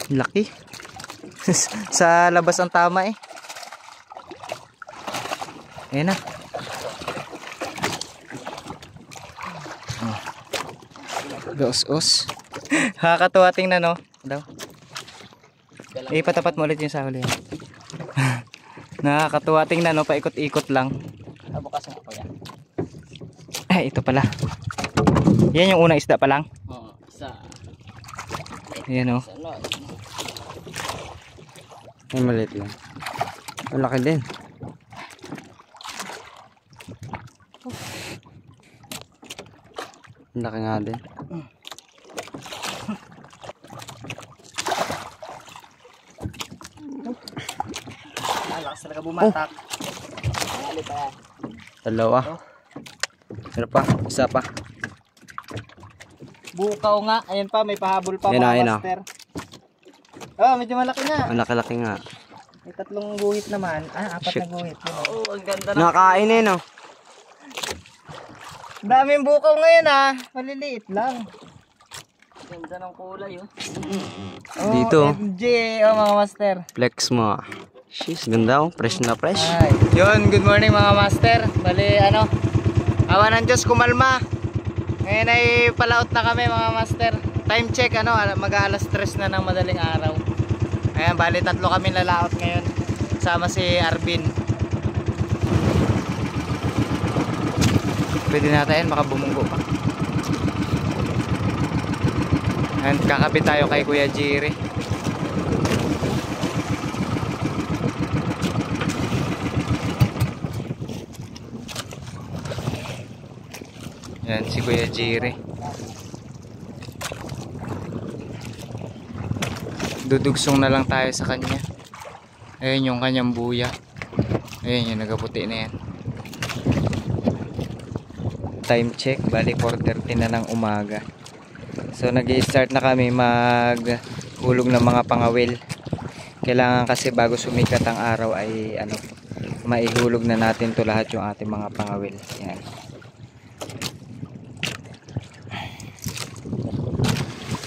Laki. Sa labas ang tama eh. Ayan na. Oh. Gaus-us. Nakakatuwa tingnan no. Daw. Patapat mo ulit yung sahuli. Nakakatuwa tingnan no, paikot-ikot lang. Bukas nga po yan. Ay, ito pala. Yan yung unang isda pa lang. Oo, isa. Ayan o. Ay, maliit lang. Malaki din. Laki nga din. Lakas talaga bumatak. Dalawa. Ano pa? Isa pa. Bukaw nga. Ayan pa, may pahabol pa Ayan na, mga ayan na. master. Oh, medyo malaki na. Ang laki-laki nga. May 3 guhit naman. 4 Shit. na guhit. Oo, ang ganda na. Nakakain eh no. Daming bukaw ngayon maliliit lang. Ganda ng kulay oh. Dito. MJ mga master. Flex mo. Sheesh, ganda oh. Fresh na fresh. Ay. Yun, good morning mga master. Bali awa ng Diyos kumalma. Ngayon ay palaot na kami mga master. Time check mag-aalas 3 na ng madaling araw. Ayan, bali 3 kami lalaot ngayon. Sama si Arvin. Pwede natin makabumunggo pa. And kakapit tayo kay Kuya Jerry. Yan si Kuya Jerry. Dudugsong na lang tayo sa kanya. Ayun yung kanyang buya. Ayun yung nagaputi na yan. Time check, bali 4:30 na ng umaga. So nag-i-start na kami maghulog ng mga pangawil. Kailangan kasi bago sumikat ang araw ay maihulog na natin to lahat yung ating mga pangawil. Yan.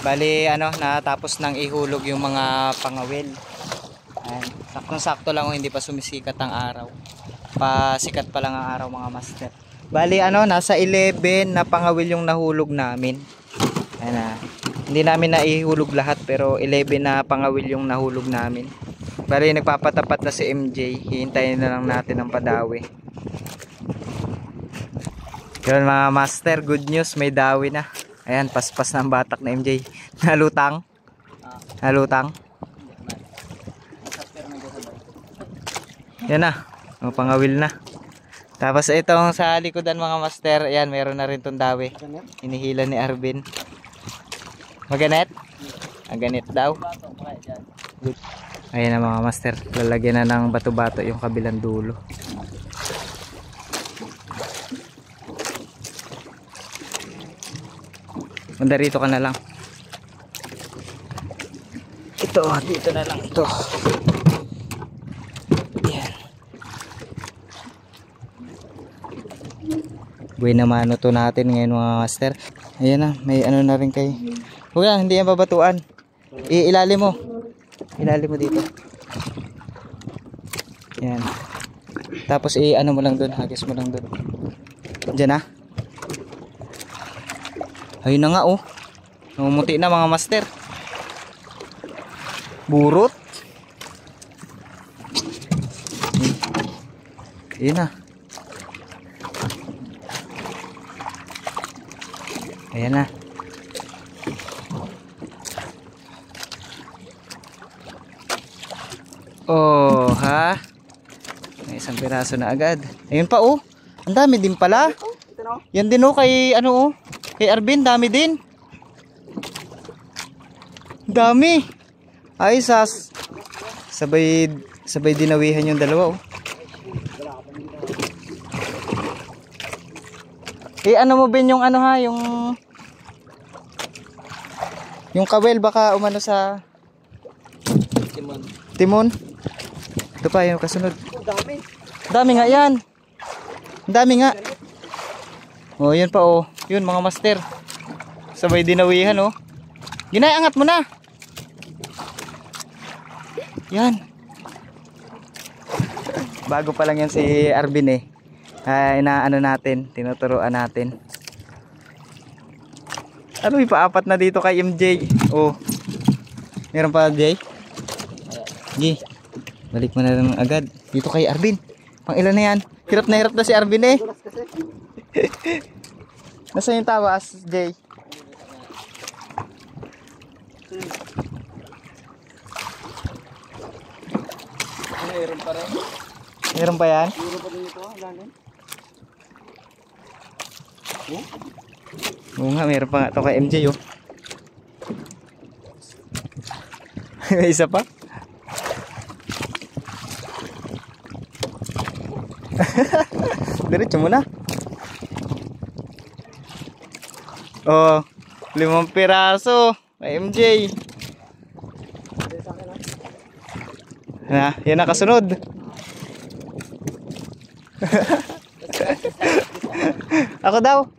Bali natapos nang ihulog yung mga pangawil. Ayan. Saktong-sakto lang hindi pa sumisikat ang araw. Pasikat pa lang ang araw mga master. Bali nasa 11 na pangawil yung nahulog namin. Ayan hindi namin naihulog lahat pero 11 na pangawil yung nahulog namin. Bali nagpapatapat na si MJ. Hihintayin na lang natin ang padawi. Yun mga master, good news, may dawi na. Ayan, paspas na ang batak na MJ. Nalutang. Nalutang. Yan na, mga pangawil na. Tapos itong sa likodan mga master, ayan, meron na rin itong dawi. Hinihila ni Arvin. Maganet? Maganet daw. Good. Ayan na mga master, lalagyan na ng bato-bato yung kabilang dulo. Manda rito ka na lang. Ito, dito na lang ito. Buhay naman to natin ngayon mga master. Ayan na, may na rin kay. Huwag lang, hindi yan babatuan. Ilalim mo. Ilalim mo dito. Ayan. Tapos mo lang doon, hagis mo lang doon. Diyan na. Ayun na nga oh. Namumuti na mga master. Burot. Ayan na. Ayan na. Oh, ha? May isang piraso na agad. Ayun pa oh. Ang dami din pala. Yan din oh kay kay Arvin, dami din. Dami. Ay sabay dinawihan yung dalawa oh. Mo bin yung yung kawel baka umano sa timon. Ito pa yung kasunod. Dami. Dami nga yan. Dami nga. Oh, yun pa oh. Yun mga master. Sabay dinawihan oh. Ginay, angat mo na. Yan. Bago pa lang yan si Arvin eh. Inaano natin, tinuturuan natin. Ano, ipaapat na dito kay MJ. Oh. Meron pa, Jay? Gi. Balik mo na lang agad. Dito kay Arvin. Pang ilan na yan? Hirap na si Arvin eh. Nasaan yung tawas, Jay? Meron pa rin. Meron pa yan? Meron pa rin ito, lalim. Oo nga, meron pa nga ito kay MJ oh. May isa pa? Diretso mo na. Oh, 5 piraso kay MJ. Na, yan ang kasunod. Ako daw.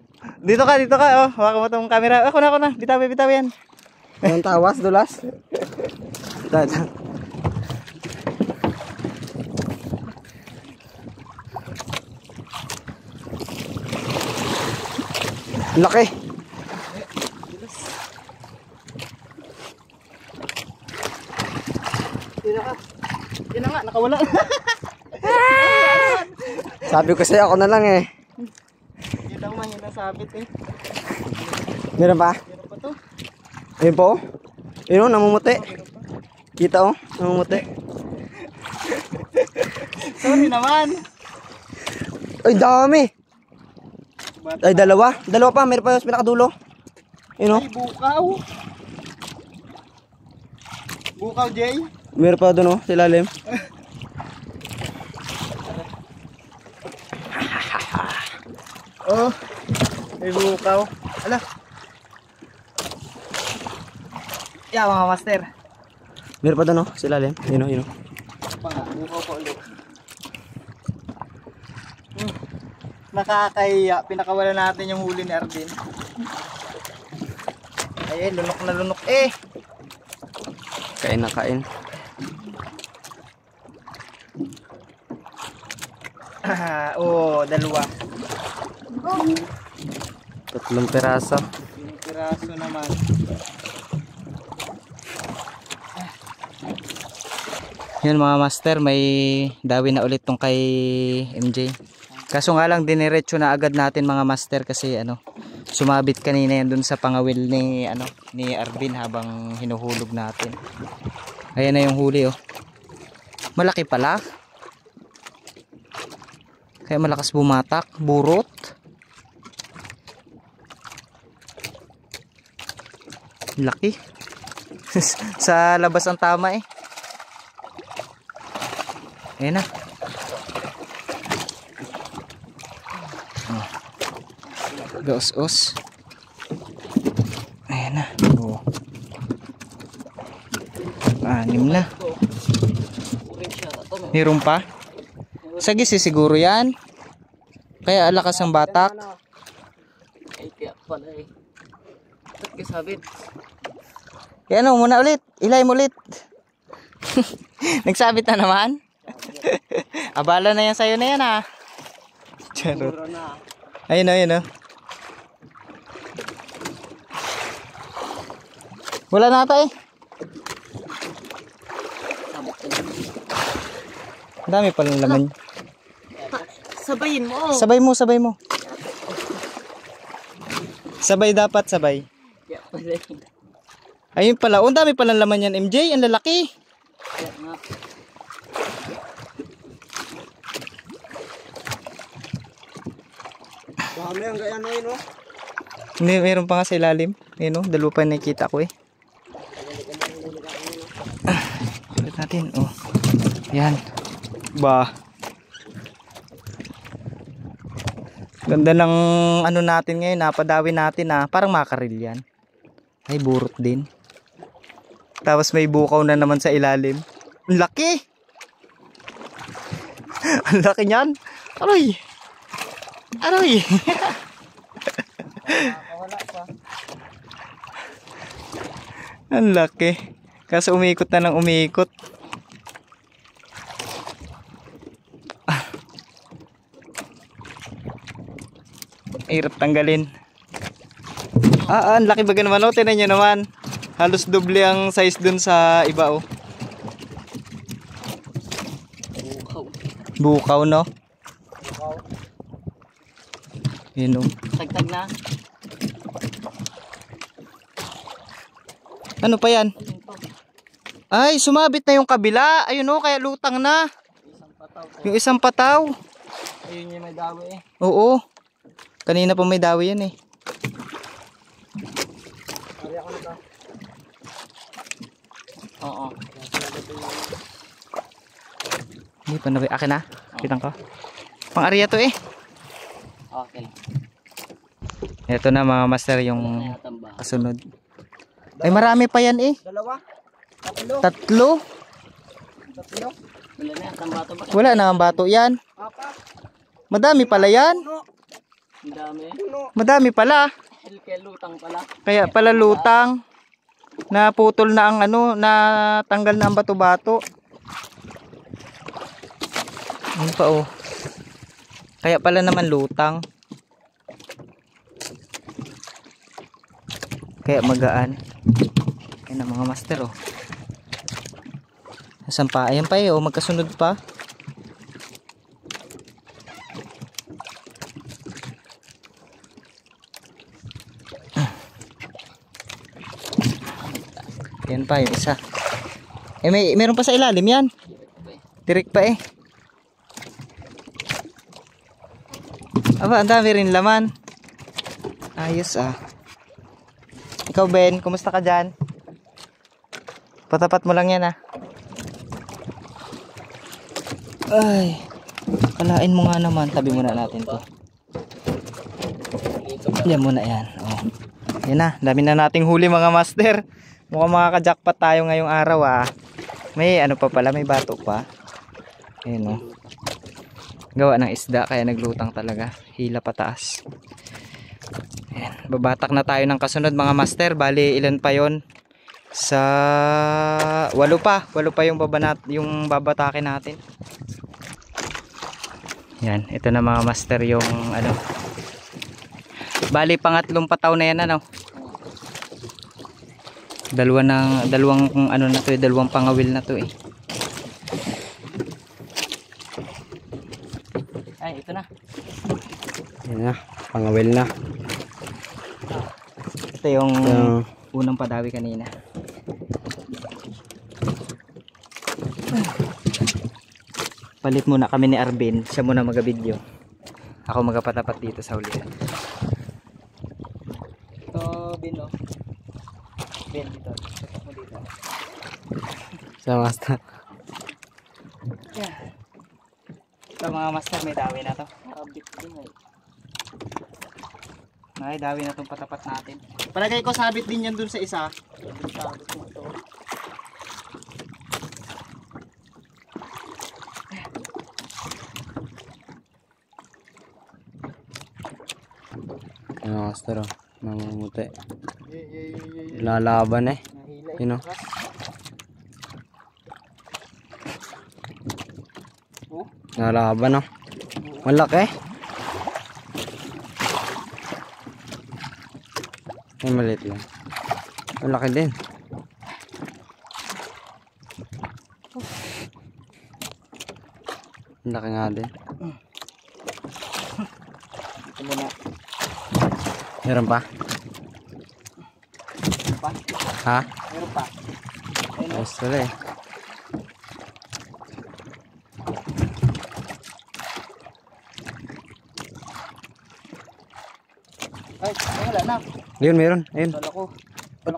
Dito ka, oh. Hawakan mo tong camera. Ako na. Bitawi yan. Anong tawas, dulas? Dada. Laki. Yan na nga, nakawala. Sabi ko sa'yo, ako na lang eh. Hindi daw mahina sabit eh. Meron pa? Meron pa to. Ayun po. Ayun o, namumuti. Kita o, namumuti. Sorry naman. Ay, dami. Ay, dalawa. Dalawa pa, meron pa yung pinakadulo. Ayun o. Ay, bukaw. Bukaw, Jay. Meron pa doon o, sa ilalim. Oh, may bukaw. Ala. Yeah, mga master. Meron pa doon o, sa ilalim. Ayun o. Bukaw pa ulit. Nakakahiya. Pinakawala natin yung huli ni Arvin. Ay, lunok na lunok eh. Kain na kain. Oh, dalawa. 3 piraso. Yung piraso naman. Yan mga master, may dawi na ulit tong kay MJ. Kaso nga lang diniretso na agad natin mga master kasi ano, sumabit kanina yan dun sa pangawil ni ni Arvin habang hinuhulog natin. Ayan na yung huli oh. Malaki pala. Kaya malakas bumatak, burot. Laki. Sa labas ang tama eh. Ayan na. Gaos-os. Ayan na. Oh. 6 na. Meron pa? Sagisi siguro yan. Kaya alakas ang batak. Ay, kaya pala eh. Ba't kasabit? Yan o, muna ulit. Ilay mo ulit. Nagsabit na naman. Abala na yan sa'yo na yan ha. Charot. Ayun o, ayun o. Wala na ata eh. Ang dami palang laman. Sabayin mo. Sabay mo, sabay mo. Sabay dapat, sabay. Kaya pala eh. Ayun pala, ang dami palang laman yan MJ, ang lalaki. Kaya nga. Dami ang gaya na yun o. Hindi, meron pa nga sa ilalim. Ayun o, dalawa pa nakikita ko eh. Ulit natin, oh. Yan. Ba. Ganda ng ano natin ngayon, napadawi natin ha. Parang makaril yan. Ay, burot din. Tapos may bukaw na naman sa ilalim. Ang laki! Ang laki niyan. Aroy! Aroy! Ang laki. Kaso umiikot na ng umiikot. Hirap tanggalin. Ang laki baga naman, oh. Tingnan nyo naman. Halos doble ang size dun sa iba, oh. Bukaw, no? Yun, oh. Tagtag na. Ano pa yan? Ay, sumabit na yung kabila. Ayun, oh, kaya lutang na. Yung isang pataw. Ayun yung may dawi eh. Oo. Kanina pa may dawi yan, eh. Oo. Hindi pa nabi. Akin na. Kitang ko. Pang-area to, eh. Okay. Ito na mga master yung Tamba. kasunod. Ay, marami pa yan, eh. Dalawa. Tatlo. Wala na, tamba to ba? Wala na ang bato yan. Madami pala yan. Ang dami. Madami pala. Kaya lutang pala. Kaya pala lutang. Naputol na ang ano, natanggal na ang bato-bato. Ano pa, oh. Kaya pala naman lutang. Kaya magaan. Ayan ang mga master, oh. Nasaan pa? Ayan pa, eh, oh. Magkasunod pa. Ayan pa, yung isa. Eh, meron pa sa ilalim yan. Direk pa, eh. Aba, ang dami rin laman. Ayos, ah. Ikaw, Ben, kumusta ka dyan? Patapat mo lang yan, ah. Ay, kalain mo nga naman. Tabi muna natin to. Yan muna yan. Oh. Yan na, dami na nating huli mga master. Mukhang makaka-jackpot tayo ngayong araw, ah. May ano pa pala, may bato pa. Ayan, oh. Gawa ng isda kaya naglutang talaga. Hila pataas. Ayan, babatak na tayo ng kasunod mga master. Bali ilan pa yon? Sa 8 pa. 8 pa yung babatakin natin. Yan, ito na mga master yung ano. Bali pangatlong pataw na yan, ano. Dalawang ano na to, dalawang pangawil na to, eh. Ay, ito na. Yan na, pangawil na. Ito yung unang padawi kanina. Palit muna kami ni Arvin. Siya muna mag-video. Ako magpatapat dito sa ulihan. Ito, Bin, oh. Bin, dito. Tapat mo dito. Sa master. Yeah. Ito mga master, may dawi na to. Nakabit din eh. May dawi na itong patapat natin. Palagay ko sabit din yan dun sa isa. Sabit mo ito. Yan master, oh. Namumuti. Lalaban, eh. Yun, oh. Nalaban, oh. Malaki. Ay, maliit lang. Malaki din. Malaki nga din. Ito muna. Meron pa? Pa? Ha? Meron pa. Ayos pala, eh. Ay, wala na. Ayun, meron. Ayun. Wala ko. Oh,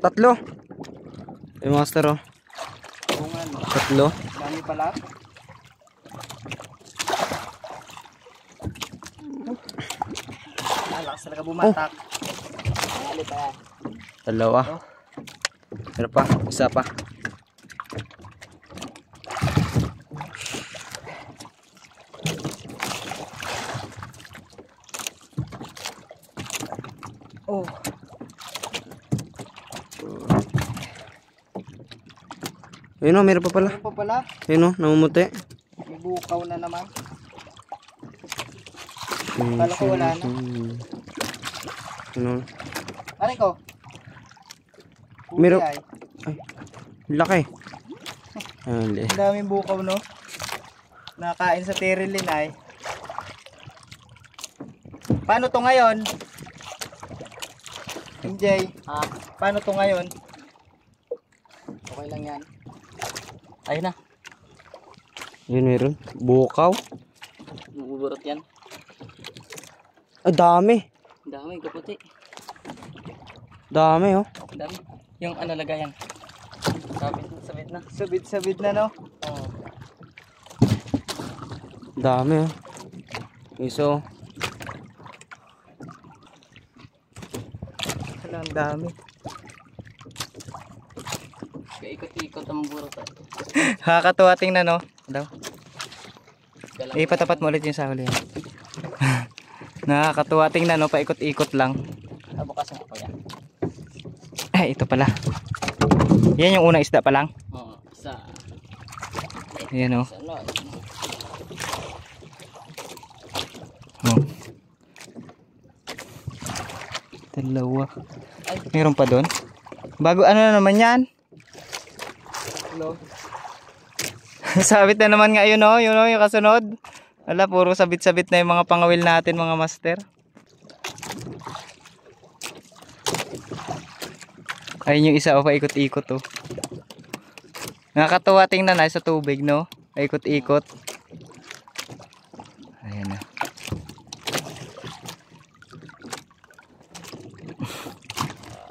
tatlo. Ay, master, oh. Kung ano. Tatlo. Dami pala. Lakas talaga bumatak. Dali pa yan. Dalawa. Meron pa. Isa pa. Oh. Ayun, oh. Meron pa pala. Meron pa pala. Ayun, oh. Namumuti. May bukaw na naman. Kala ko wala na. Ano? Aray ko. Meron- Ay, Ay, laki. Ay, ang daming bukaw, no? Nakain sa tirilin ay. Paano to ngayon? MJ, paano to ngayon? Okay lang yan. Ayun na. yun meron. Bukaw. Buburot yan. Ay, dami. Dami, kaputi. Dami, oh. Dami. Yung ano lagayan. Sabit na. Sabit na, no? Oo. Dami, oh. Iso. Wala, ang dami. Ikot-ikot ang burot. Nakakatuwa tingnan, no? Daw. Ipatapat mo ulit yung sa huli. Nakakatuwa tingnan, no? Paikot-ikot lang. Bukas nga po yan. Ay, ito pala. Yan yung unang isda pa lang. Oo, isa. Yan, no? Oh. Dalawa. Meron pa doon. Bago ano na naman yan? Hello. Sabit na naman nga yun, no? Yun, no? Yung kasunod. Wala, puro sabit-sabit na yung mga pangawil natin, mga master. Ayun yung isa, oh, paikot-ikot, oh. Nakakatuwa tingnan na sa tubig, no? Paikot-ikot. Ayan na.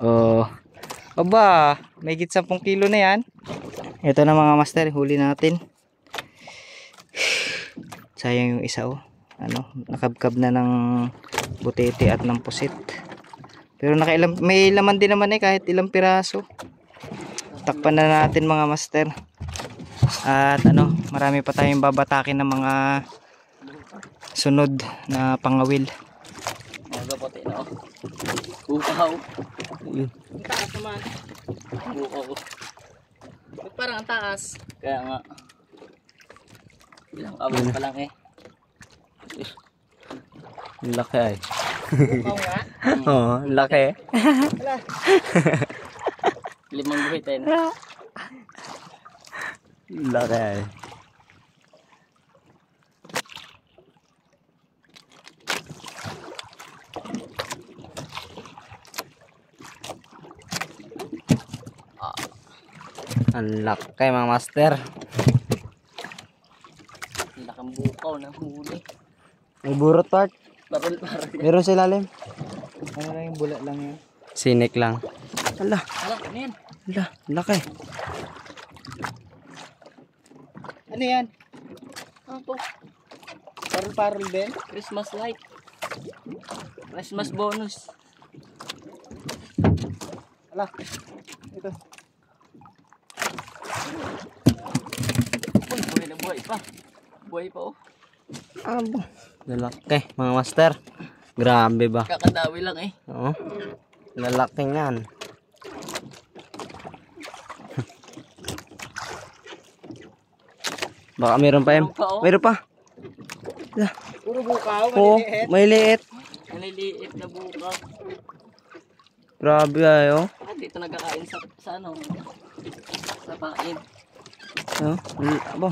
Oh. Aba, may higit 10 kilo na yan. Ito na mga master, huli natin. Sayang yung isa, oh. Ano, nakabkab na ng butete at ng pusit. Pero may laman din naman eh, kahit ilang piraso. Takpan na natin mga master. At ano, marami pa tayong babatakin ng mga sunod na pangawil. Mga puti na, oh. Bukaw. Ang taas naman. Bukaw. Parang ang taas. Kaya nga. Ilang awal pa lang eh. Laki ay. Bukaw nga. Oo, laki. Wala. 5 guhit eh. Laki ay. Ang laki mga master. Ang lakang bukaw na huli. May burot part. Baril. Meron sa ilalim. Ano lang yung bula lang yun. Sinik lang. Ala, Ala, ano yan? ala, laki. Ano yan? Ano to? Parol din? Christmas light. Christmas bonus. Ala, ito. Uy, buhay na buhay pa. Buhay pa, oh. Abo. Lalaki mga master. Grabe ba? Kakadawi lang eh. Oo. Lalaki yan. Baka meron pa, Em. Meron pa, oh. Meron pa. Puro bukaw, Oo, maliliit. may liit. Maliliit na bukaw. Grabe ayo. Ah, dito nagkakain sa ano? Sa pain. Oh, abo.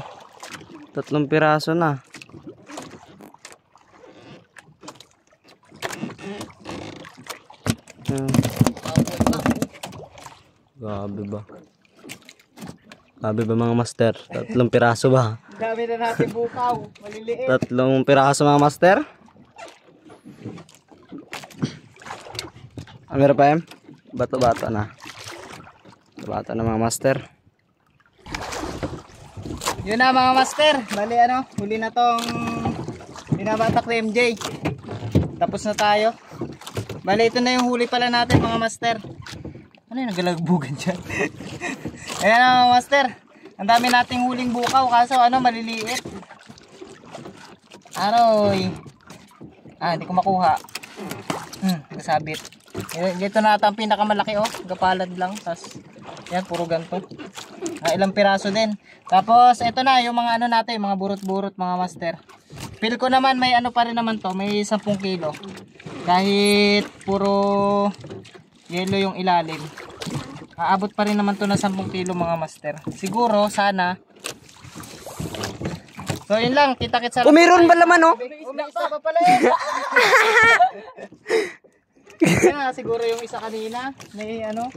3 piraso na. Grabe ba? Grabe ba mga master? 3 piraso ba? Dami na natin bukaw. Maliliit. 3 piraso mga master? Meron pa, Em? Bato-bato na. Bato na mga master. Yun na mga master. Bali ano, huli na tong binabatak ni MJ. Tapos na tayo. Bali ito na yung huli pala natin mga master. Ano yung nagalagbugan dyan? Ayan na mga master. Ang dami nating huling bukaw kaso ano maliliit. Aroy. Ah, hindi ko makuha. Nasabit. Dito na ata ang pinakamalaki, oh. Gapalad lang. Tapos yan, puro ganito. Ilang piraso din. Tapos ito na yung mga ano natin, mga burot-burot mga master. Feel ko naman may ano pa rin naman to, may 10 kilo. Kahit puro yelo yung ilalim. Aabot pa rin naman to na 10 kilo mga master. Siguro, sana. So yun lang, kita-kits sa... Meron ba laman oh? May isa pa pala yun. Kaya siguro yung isa kanina, may ano,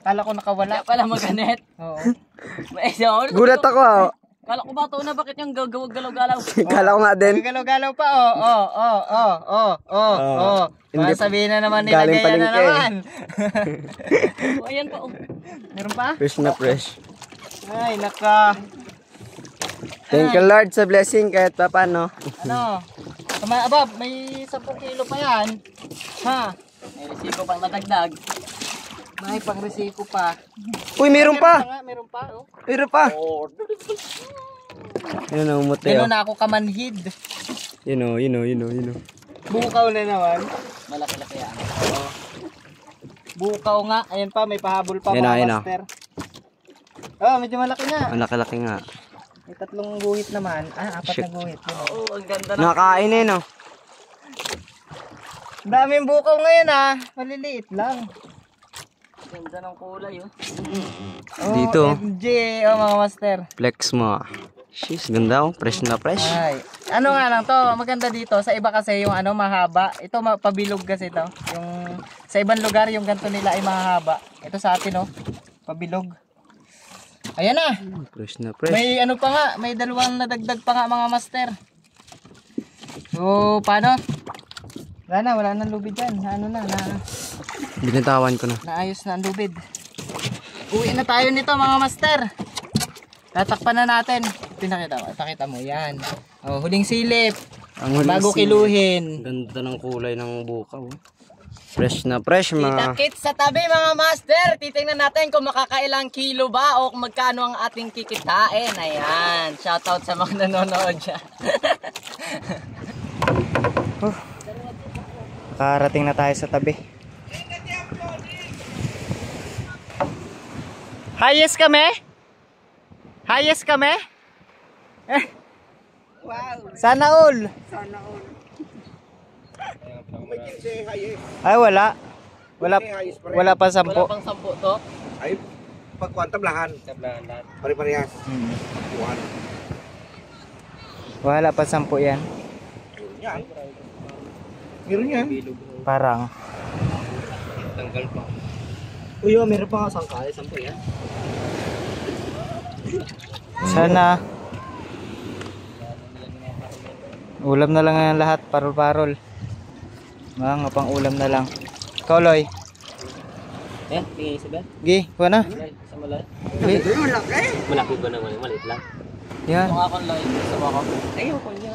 kala ko nakawala. Pala maganet. Oo. May isa ako. Gulat ako ah. Kala ko ba ito na bakit yung galaw-galaw? Kala ko nga din. Galaw-galaw pa, Hindi Baka sabihin na naman nila galing ganyan na palengke eh. naman. Oh, ayan pa oh. Meron pa? Fresh na fresh. Ay, naka. Thank you Lord sa blessing kahit pa paano. Ano? Aba, may 10 kilo pa yan. Ha? May resiko pang nadagdag. May pang-resiko pa. Uy, meron pa. Meron pa, oh. Meron pa. Yun o, umuti Gano'n oh. na ako kamanhid. Yun o. Bukaw na naman. Malaki-laki yan. Bukaw nga. Ayan pa, may pahabol pa Yan na, mga yan na. master. Oh, medyo malaki na. Ang laki-laki nga. May 3 guhit naman. 4 na guhit. Yun, oh. Oo, ang ganda na. Nakakain eh no. Daming bukaw ngayon ah. Maliliit lang. Ganda ng kulay oh. Oh, Dito. MJ, oh mga master. Flex mo. Sheesh, ganda oh. Fresh na fresh. Ay. Ano nga lang to, maganda dito. Sa iba kasi yung ano mahaba. Ito pabilog kasi to. Yung sa ibang lugar yung ganito nila ay mahaba. Ito sa atin oh. Pabilog. Ayan na. Fresh na fresh. May ano pa nga, may 2 nadagdag pa nga mga master. So, paano? Wala nang lubid dyan. Ano na, Binitawan ko na. naayos na ang lubid. Uwi na tayo nito mga master. Tatakpan na natin. Pinakita mo, yan. Oh, huling silip. Ang huling Bago silip. kiluhin. Ganda ng kulay ng bukaw. Fresh na fresh mga. Kita-kits sa tabi mga master. Titingnan natin kung makakailang kilo ba o kung magkano ang ating kikitain. Ayan. Shoutout sa mga nanonood dyan. Nakarating na tayo sa tabi. Highest kami? Highest kami? Wow. Sana all. Ay wala. Wala pa 10. Wala pang 10 to. Ay, pagkuhan tablahan. Pare-parehas. Kuhan. Wala pa 10 yan. Yan. Meron yan. Parang. Uy, meron pa nga sangkay. 10 yan. Sana ulam na lang yan lahat, parol-parol. Mga pang ulam na lang. Koloy. Eh, tingin isa ba? Gi, kuha na. Sa malay. Gi. Malaki ba naman? Maliit lang. Yan. Kung ako lang, gusto mo ako. Ayoko niya.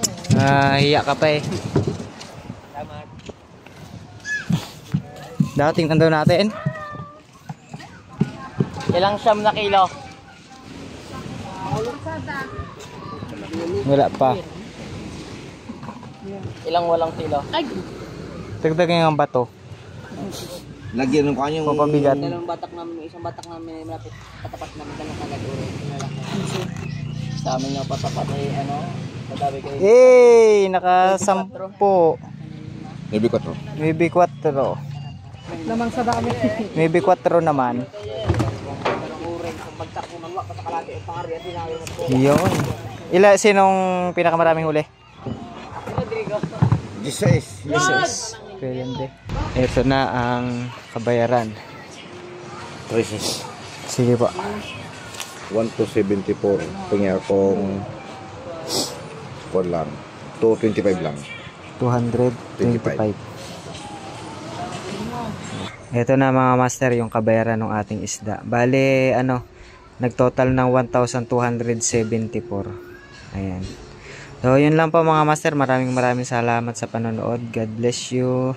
Hiya ka pa eh. Dating daw natin. Ilang siyam na kilo? Wala pa. Ilang walang kilo? Ay! Dagdagan yung bato. Lagyan ng kanyang Papabigat. Dalawang batak namin, isang batak namin ay malapit katapat namin dalawang kagaguro. Sa amin yung patapat ay ano, madabi kayo. Hey, naka-10. Nebi ko to. Maybe 4. Namang sa dami. Maybe 4 naman. Yun. Sinong pinakamaraming huli? Rodrigo. 16. Depende. Ito na ang kabayaran. 13. Sige po. 1 to 74. Tingin akong 4 lang. 225 lang. 225. Ito na mga master yung kabayaran ng ating isda. Bale, nagtotal ng 1,274. Ayan. So, yun lang po mga master. Maraming salamat sa panonood. God bless you.